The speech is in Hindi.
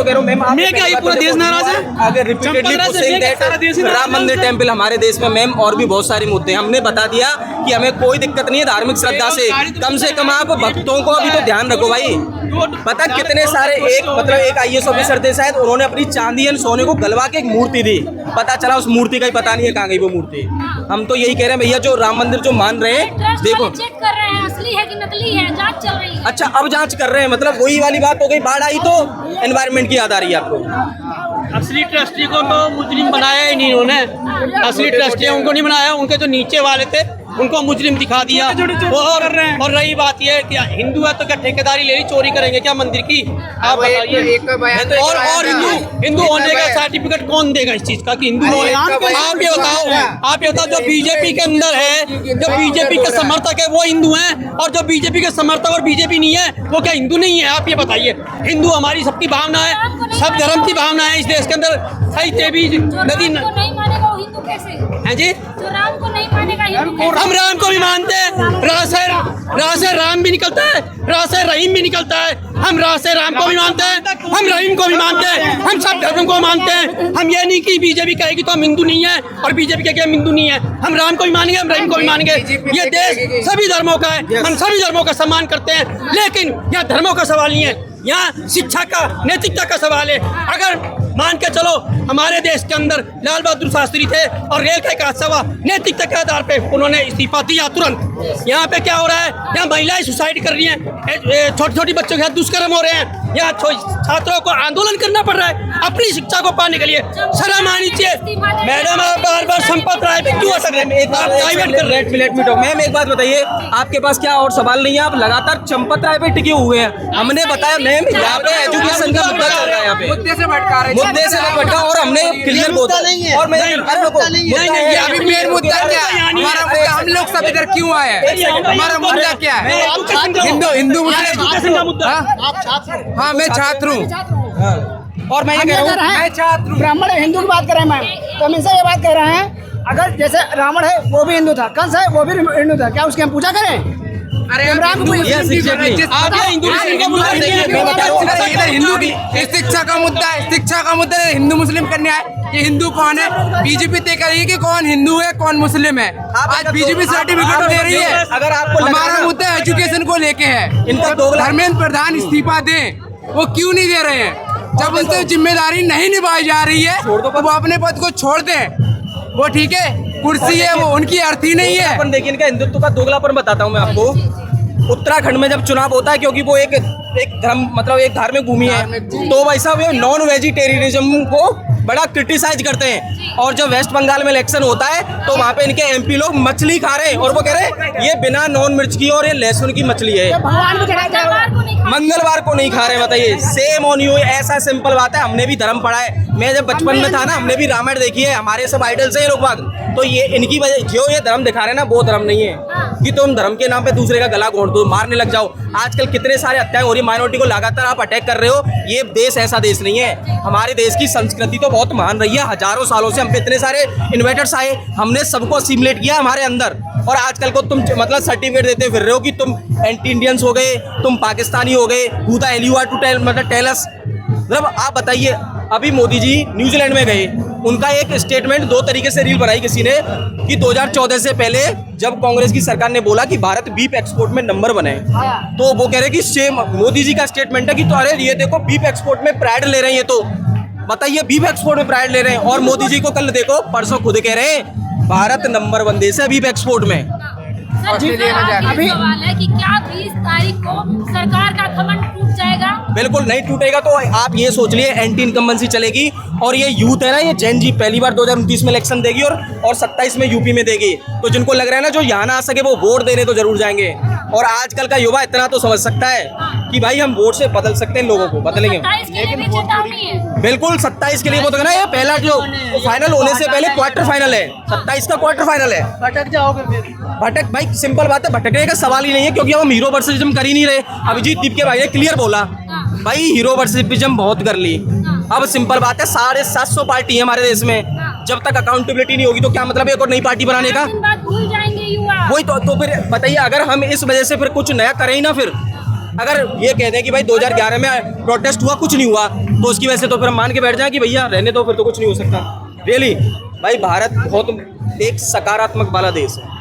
कह रहा हूँ मैम, मैं क्या ये पूरा देश नाराज है? अगर रिपीटेडली पुशिंग दैट राम मंदिर टेम्पल हमारे देश में मैम और भी बहुत सारे मुद्दे हैं। हमने बता दिया कि हमें कोई दिक्कत नहीं है धार्मिक श्रद्धा से कम आप भक्तों को अभी तो ध्यान रखो भाई। पता कितने सारे एक IAS ऑफिसर थे शायद, उन्होंने अपनी चांदी एंड सोने को गलवा के एक मूर्ति दी, पता चला उस मूर्ति का ही पता नहीं है कहाँ गई वो मूर्ति। हम तो यही कह रहे हैं भैया, जो राम मंदिर जो मान रहे हैं देखो चेक कर रहे हैं असली है कि नकली है, जांच चल रही है। अच्छा अब जांच कर रहे हैं, मतलब वही वाली बात हो गई, बाढ़ आई तो एनवायरनमेंट की याद आ रही है आपको। असली ट्रस्टी को तो मुजरिम बनाया ही नहीं उन्होंने, असली ट्रस्टी उनको नहीं बनाया, उनके जो नीचे वाले थे उनको मुजरिम दिखा दिया। और रही बात ये कि हिंदू है तो क्या ठेकेदारी ले ली, चोरी करेंगे क्या मंदिर की? आप बताइए। और हिंदू होने का सर्टिफिकेट कौन देगा इस चीज का कि हिंदू होने? आप ये बताओ जो बीजेपी के अंदर है, जो बीजेपी के समर्थक है वो हिंदू हैं, और जो बीजेपी के समर्थक और बीजेपी नहीं है वो क्या हिंदू नहीं है? आप ये बताइए। हिंदू हमारी सबकी भावना है, सब धर्म की भावना है इस देश के अंदर। सही तेबी नदी नहीं मानेगा वो हिंदू कैसे है जी? जो राम को नहीं मानेगा हिंदू? हम राम को भी मानते हैं, रा से राम भी निकलता है, रा से रहीम भी निकलता है। हम रा से राम को भी मानते हैं, हम रहीम को भी मानते हैं, हम सब धर्म को मानते हैं। हम ये नहीं कि बीजेपी कहेगी तो हम हिंदू नहीं है और बीजेपी कहेगी हम हिंदू नहीं है। हम राम को भी मानेंगे, हम रहीम को भी मानेंगे। ये देश सभी धर्मों का है, हम सभी धर्मों का सम्मान करते हैं, लेकिन यहाँ धर्मों का सवाल नहीं है, यहाँ शिक्षा का, नैतिकता का सवाल है। अगर मान के चलो हमारे देश के अंदर लाल बहादुर शास्त्री थे और रेल का एक हादसा हुआ, नैतिकता के आधार पे उन्होंने इस्तीफा दिया तुरंत। यहाँ पे क्या हो रहा है? यहाँ महिलाएं सुसाइड कर रही हैं, छोटी छोटी बच्चों के साथ दुष्कर्म हो रहे हैं, यहाँ छात्रों को आंदोलन करना पड़ रहा है अपनी शिक्षा को पाने के लिए। शर्म आनी चाहिए। मैडम आप बार संपत राय पे क्यों अटक रहे हैं? प्राइवेट कर रहे हैं। मैम एक बात बताइए, आपके पास क्या और सवाल नहीं है? आप लगातार चंपत राय पे टिके हुए हैं। हमने बताया मैम यहाँ पे एजुकेशन का मुद्दा चल रहा है, यहाँ पे मुद्दे से भटका और हमने क्लियर बोला। और मैं अभी मेन मुद्दा क्या है? हमारा मुद्दा, हम लोग सब इधर क्यों आए हैं? हमारा मुद्दा क्या है? हिंदू मुस्लिम। हाँ मैं छात्र हूँ और मैं ये कह रहा हूँ, मैं छात्र हूँ। ब्राह्मण हिंदू की बात कर रहे हैं मैम, तो हम इनसे ये बात कर रहे हैं, अगर जैसे रावण है वो भी हिंदू था, कंस है वो भी हिंदू था, क्या उसकी हम पूजा करें? अरे राम को हिंदू की शिक्षा का मुद्दा है, शिक्षा का मुद्दा है, हिंदू मुस्लिम कन्या है। ये हिंदू कौन है? बीजेपी तय करेगी कि कौन हिंदू है कौन मुस्लिम है। आज बीजेपी सर्टिफिकेट दे रही है। अगर आपको हमारा मुद्दा एजुकेशन को लेके है। इनका धर्मेंद्र प्रधान इस्तीफा दें, वो क्यों नहीं दे रहे हैं? जब उनसे जिम्मेदारी नहीं निभाई जा रही है तो वो अपने पद को छोड़ दें। वो ठीक है, कुर्सी है वो उनकी अर्थी नहीं है। अपन देखिए इनका हिंदुत्व का दोगलापन बताता हूँ मैं आपको। उत्तराखंड में जब चुनाव होता है, क्योंकि वो एक धर्म मतलब एक धार्मिक भूमि है, तो वैसा वे नॉन वेजिटेरियनिज्म को बड़ा क्रिटिसाइज करते हैं। और जब वेस्ट बंगाल में इलेक्शन होता है तो वहाँ पे इनके MP लोग मछली खा रहे हैं और वो कह रहे हैं ये बिना नॉन मिर्च की और ये लहसुन की मछली है, मंगलवार को नहीं खा रहे। बताइए, सेम ऑन यू। ऐसा सिंपल बात है, हमने भी धर्म पढ़ा है। मैं जब बचपन में था ना, हमने भी रामायण देखी है, हमारे सब आइडल्स हैं ये लोग बाग। तो ये इनकी वजह, जो ये धर्म दिखा रहे हैं ना, वो धर्म नहीं है कि तुम धर्म के नाम पे दूसरे का गला घोंट दो, मारने लग जाओ। आजकल कितने सारे हत्याएं हो रही, माइनॉरिटी को लगातार आप अटैक कर रहे हो। ये देश ऐसा देश नहीं है। हमारे देश की संस्कृति तो बहुत महान रही है, हजारों सालों से हम पे इतने सारे इन्वेटर्स आए, हमने सबको असिमिलेट किया हमारे अंदर। और आजकल को तुम मतलब सर्टिफिकेट देते फिर रहे हो कि तुम एंटी इंडियंस हो गए, तुम पाकिस्तानी हो गए। Who the hell you are to tell, मतलब टेल अस। मतलब आप बताइए, अभी मोदी जी न्यूजीलैंड में गए, उनका एक स्टेटमेंट दो तरीके से रील बनाई किसी ने कि 2014 से पहले जब कांग्रेस की सरकार ने बोला कि भारत बीफ एक्सपोर्ट में नंबर बने, तो वो कह रहे कि सेम मोदी जी का स्टेटमेंट है कि तो अरे ये देखो बीफ एक्सपोर्ट में प्राइड ले रहे हैं। ये तो बताइए, बीफ एक्सपोर्ट में प्राइड ले रहे हैं। और मोदी जी को कल देखो, परसों खुद कह रहे हैं भारत नंबर 1 देश है बीफ एक्सपोर्ट में। अभी सवाल है कि क्या 20 तारीख को सरकार का घमंड टूट जाएगा? बिल्कुल नहीं टूटेगा। तो आप ये सोच लिए एंटी इनकम्बेंसी चलेगी। और ये यूथ है ना, ये जैन जी पहली बार 2029 में इलेक्शन देगी और 27 में यूपी में देगी। तो जिनको लग रहा है ना जो यहाँ ना आ सके वो वोट देने तो जरूर जाएंगे। और आजकल का युवा इतना तो समझ सकता है कि भाई हम वोट से बदल सकते हैं लोगों को, बदलेंगे। बिल्कुल 27 के लिए वो तो ना, ये पहला जो फाइनल होने से पहले क्वार्टर फाइनल है, 27 का क्वार्टर फाइनल है। भटक जाओगे फिर। भटक भाई सिंपल बात है, भटकने का सवाल ही नहीं है, क्योंकि हम हीरो वर्सेस कर ही नहीं रहे। अभिजीत दीप के भाई ने क्लियर बोला, भाई हीरो वर्सेस बहुत कर ली। अब सिंपल बात है, 750 पार्टी है हमारे देश में। जब तक अकाउंटेबिलिटी नहीं होगी तो क्या मतलब है एक और नई पार्टी बनाने का? भूल जाएंगे युवा। वही तो फिर बताइए, अगर हम इस वजह से फिर कुछ नया करें ही ना, फिर अगर ये कहते हैं कि भाई 2011 में प्रोटेस्ट हुआ कुछ नहीं हुआ तो उसकी वजह से तो फिर हम मान के बैठ जाएं कि भैया रहने दो, फिर तो कुछ नहीं हो सकता। रियली भाई भारत बहुत एक सकारात्मक वाला देश है।